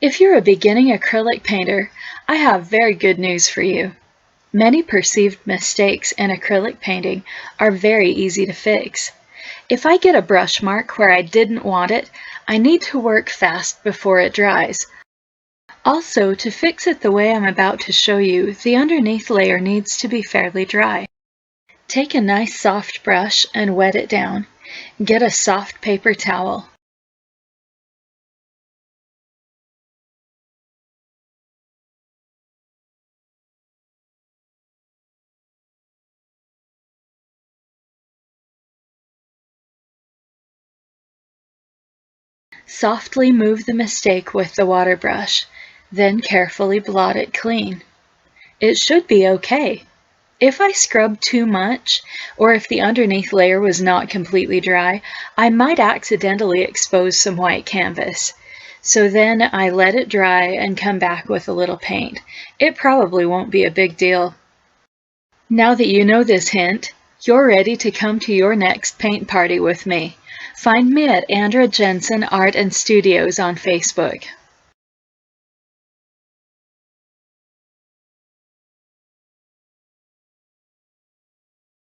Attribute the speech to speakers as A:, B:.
A: If you're a beginning acrylic painter, I have very good news for you. Many perceived mistakes in acrylic painting are very easy to fix. If I get a brush mark where I didn't want it, I need to work fast before it dries. Also, to fix it the way I'm about to show you, the underneath layer needs to be fairly dry. Take a nice soft brush and wet it down. Get a soft paper towel. Softly move the mistake with the water brush, then carefully blot it clean. It should be okay. If I scrubbed too much, or if the underneath layer was not completely dry, I might accidentally expose some white canvas. So then I let it dry and come back with a little paint. It probably won't be a big deal. Now that you know this hint, you're ready to come to your next paint party with me. Find me at Andra Jensen Art and Studios on Facebook.